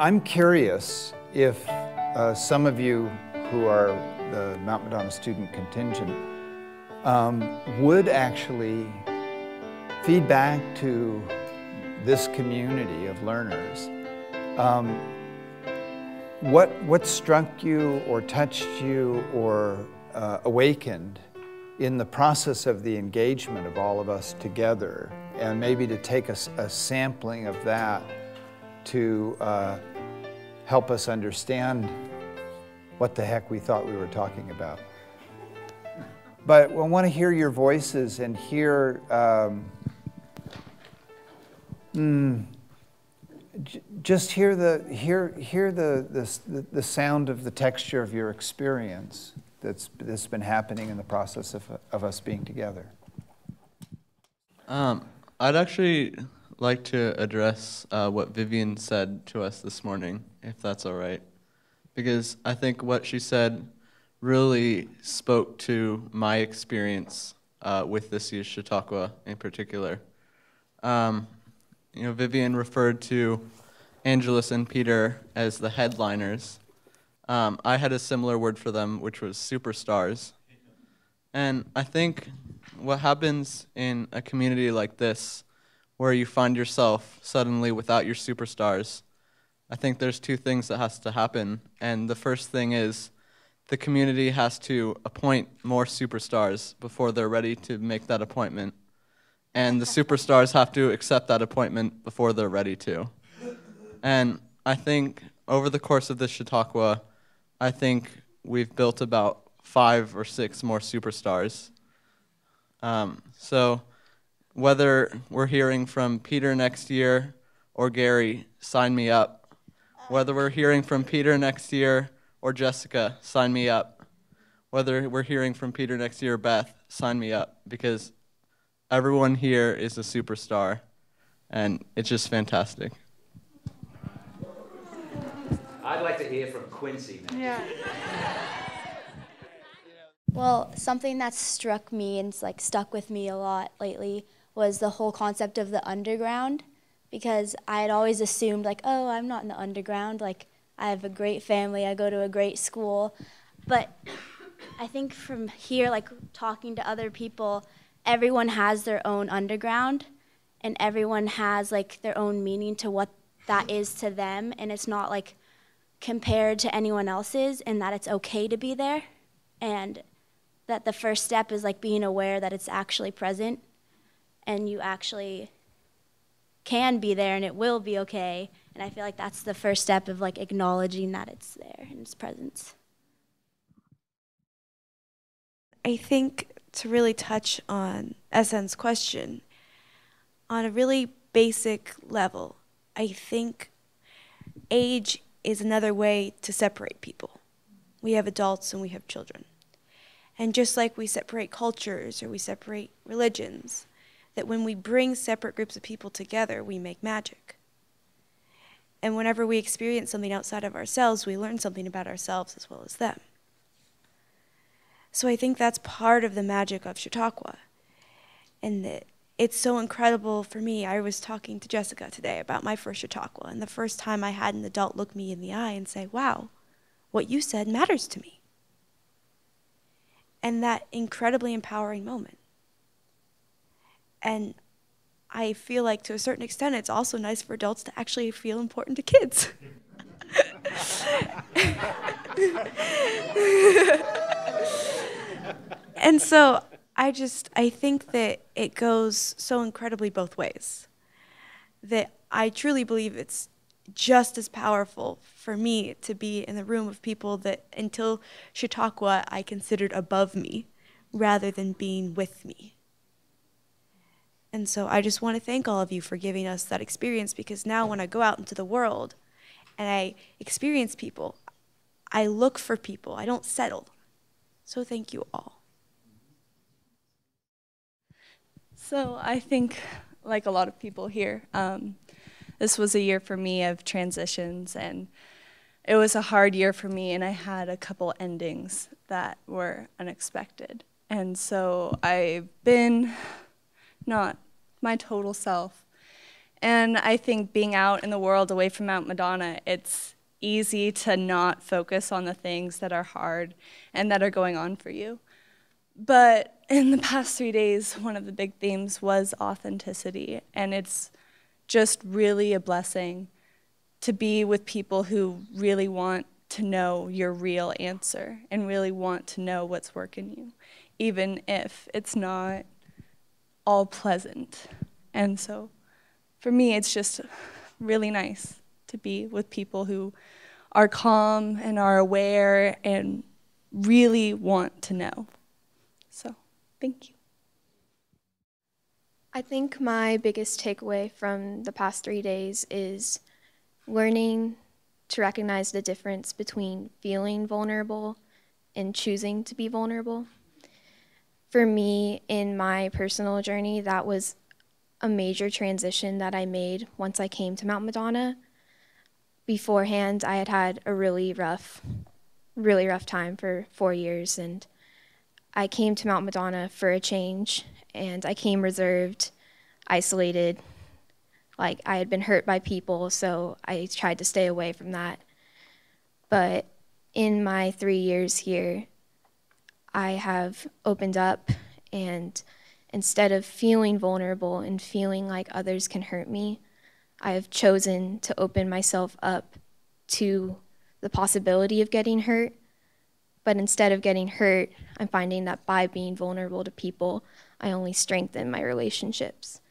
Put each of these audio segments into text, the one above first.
I'm curious if some of you who are the Mount Madonna student contingent would actually feed back to this community of learners. What struck you or touched you or awakened in the process of the engagement of all of us together, and maybe to take a sampling of that to help us understand what the heck we thought we were talking about. But I want to hear your voices and hear just hear the sound of the texture of your experience that's been happening in the process of us being together. I'd actually like to address what Vivian said to us this morning, if that's all right, because I think what she said really spoke to my experience with this year's Chautauqua in particular. You know, Vivian referred to Angelus and Peter as the headliners. I had a similar word for them, which was superstars. And I think what happens in a community like this, where you find yourself suddenly without your superstars, I think there's two things that has to happen. And the first thing is the community has to appoint more superstars before they're ready to make that appointment. And the superstars have to accept that appointment before they're ready to. And I think over the course of this Chautauqua, I think we've built about 5 or 6 more superstars. So whether we're hearing from Peter next year or Gary, sign me up. Whether we're hearing from Peter next year or Jessica, sign me up. Whether we're hearing from Peter next year or Beth, sign me up, because everyone here is a superstar, and it's just fantastic. I'd like to hear from Quincy next. Yeah. Well, something that struck me and stuck with me a lot lately was the whole concept of the underground, because I had always assumed oh, I'm not in the underground, I have a great family, I go to a great school. But I think from here, talking to other people, everyone has their own underground, and everyone has their own meaning to what that is to them, and it's not compared to anyone else's, and that it's okay to be there, and that the first step is being aware that it's actually present, and you actually can be there, and it will be okay. And I feel like that's the first step of acknowledging that it's there and its presence. I think to really touch on SN's question, on a really basic level, I think age is another way to separate people. We have adults and we have children. And just like we separate cultures or we separate religions, that when we bring separate groups of people together, we make magic. And whenever we experience something outside of ourselves, we learn something about ourselves as well as them. So I think that's part of the magic of Chautauqua. And that it's so incredible for me. I was talking to Jessica today about my first Chautauqua, and the first time I had an adult look me in the eye and say, wow, what you said matters to me. And that incredibly empowering moment. And I feel like to a certain extent it's also nice for adults to actually feel important to kids. And so I think that it goes so incredibly both ways. That I truly believe it's just as powerful for me to be in the room of people that until Chautauqua I considered above me rather than being with me. And so I just want to thank all of you for giving us that experience, because now when I go out into the world and I experience people, I look for people, I don't settle. So thank you all. So I think, like a lot of people here, this was a year for me of transitions, and it was a hard year for me, and I had a couple endings that were unexpected. And so I've been not my total self, And I think being out in the world away from Mount Madonna, it's easy to not focus on the things that are hard and that are going on for you. But in the past 3 days, one of the big themes was authenticity, and it's just really a blessing to be with people who really want to know your real answer and really want to know what's working you, even if it's not all pleasant. And so for me, it's just really nice to be with people who are calm and are aware and really want to know. So, thank you. I think my biggest takeaway from the past 3 days is learning to recognize the difference between feeling vulnerable and choosing to be vulnerable. For me, in my personal journey, that was a major transition that I made once I came to Mount Madonna. Beforehand, I had had a really rough time for 4 years, and I came to Mount Madonna for a change, and I came reserved, isolated, like I had been hurt by people, so I tried to stay away from that. But in my 3 years here, I have opened up, and instead of feeling vulnerable and feeling like others can hurt me, I have chosen to open myself up to the possibility of getting hurt. But instead of getting hurt, I'm finding that by being vulnerable to people, I only strengthen my relationships.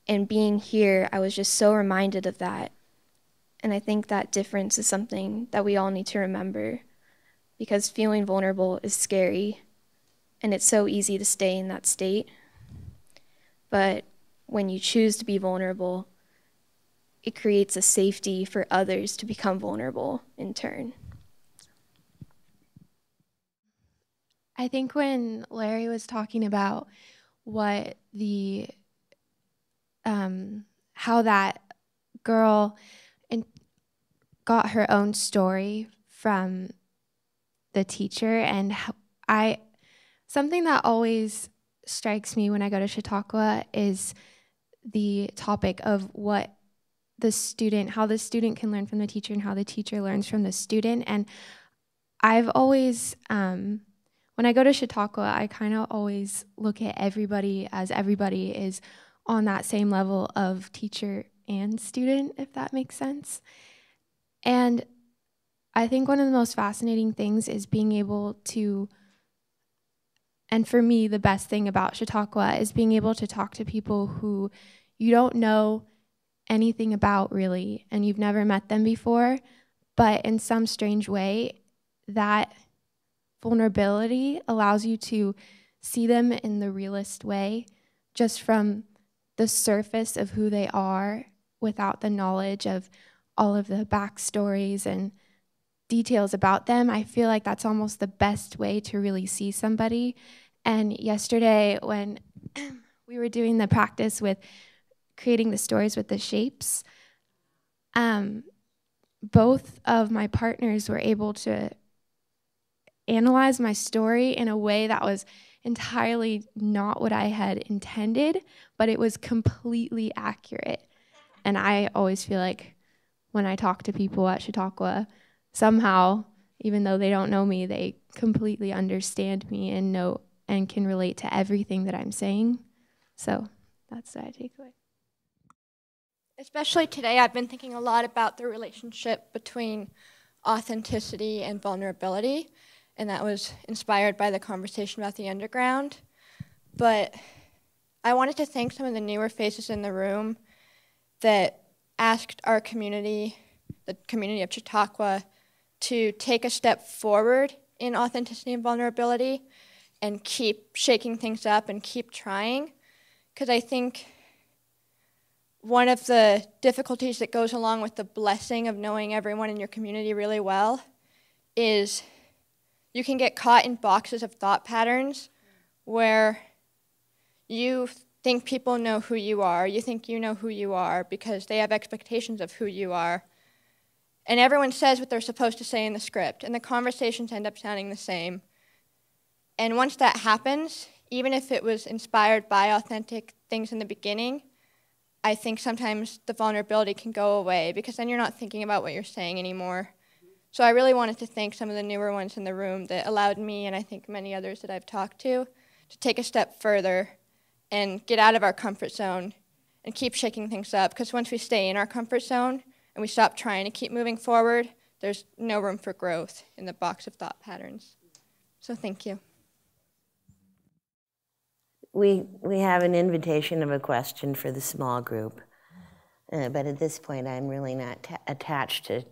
And being here, I was just so reminded of that. And I think that difference is something that we all need to remember, because feeling vulnerable is scary, and it's so easy to stay in that state. But when you choose to be vulnerable, it creates a safety for others to become vulnerable in turn. I think when Larry was talking about what the how that girl got her own story from the teacher, and something that always strikes me when I go to Chautauqua is the topic of how the student can learn from the teacher and how the teacher learns from the student. And I've always, when I go to Chautauqua, I kind of always look at everybody as everybody is on that same level of teacher and student, if that makes sense. And I think one of the most fascinating things is being able to, and for me, the best thing about Chautauqua is being able to talk to people who you don't know anything about really, and you've never met them before, but in some strange way, that vulnerability allows you to see them in the realest way, just from the surface of who they are, without the knowledge of all of the backstories and details about them. I feel like that's almost the best way to really see somebody. And yesterday, when we were doing the practice with creating the stories with the shapes, both of my partners were able to analyze my story in a way that was entirely not what I had intended, but it was completely accurate. And I always feel like when I talk to people at Chautauqua, somehow, even though they don't know me, they completely understand me and know and can relate to everything that I'm saying. So that's what I take away. Especially today, I've been thinking a lot about the relationship between authenticity and vulnerability, and that was inspired by the conversation about the underground. But I wanted to thank some of the newer faces in the room that asked our community, the community of Chautauqua, to take a step forward in authenticity and vulnerability and keep shaking things up and keep trying. Because I think one of the difficulties that goes along with the blessing of knowing everyone in your community really well is you can get caught in boxes of thought patterns where you think people know who you are, you think you know who you are because they have expectations of who you are. And everyone says what they're supposed to say in the script, and the conversations end up sounding the same. And once that happens, even if it was inspired by authentic things in the beginning, I think sometimes the vulnerability can go away because then you're not thinking about what you're saying anymore. So I really wanted to thank some of the newer ones in the room that allowed me, and I think many others that I've talked to take a step further and get out of our comfort zone and keep shaking things up. Because once we stay in our comfort zone and we stop trying to keep moving forward, there's no room for growth in the box of thought patterns. So thank you. We have an invitation of a question for the small group, but at this point I'm really not attached to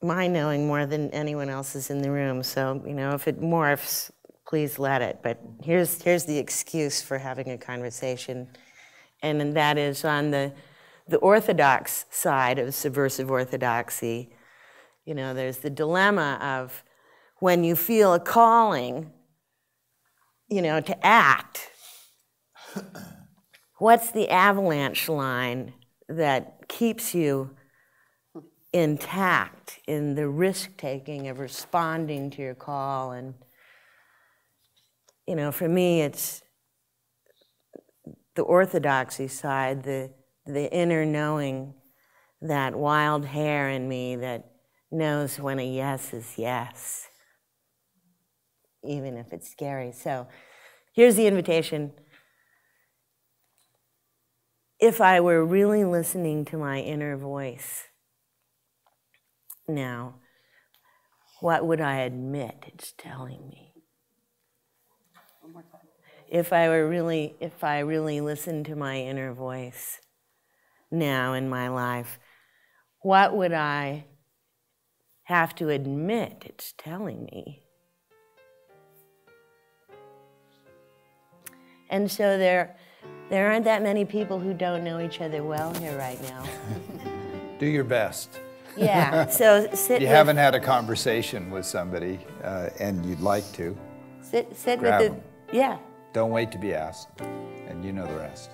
my knowing more than anyone else's in the room. So, you know, if it morphs, please let it. But here's the excuse for having a conversation, and that is on the orthodox side of subversive orthodoxy. You know, there's the dilemma of when you feel a calling, you know, to act, what's the avalanche line that keeps you intact in the risk-taking of responding to your call? And, you know, for me, it's the orthodoxy side, the inner knowing, that wild hair in me that knows when a yes is yes, even if it's scary. So here's the invitation. If I were really listening to my inner voice now, what would I admit it's telling me? One more time. If I really listened to my inner voice now in my life, what would I have to admit it's telling me? And so there aren't that many people who don't know each other well here right now. Do your best. Yeah, so sit. You haven't had a conversation with somebody and you'd like to. Sit grab with them. yeah. Don't wait to be asked, and you know the rest.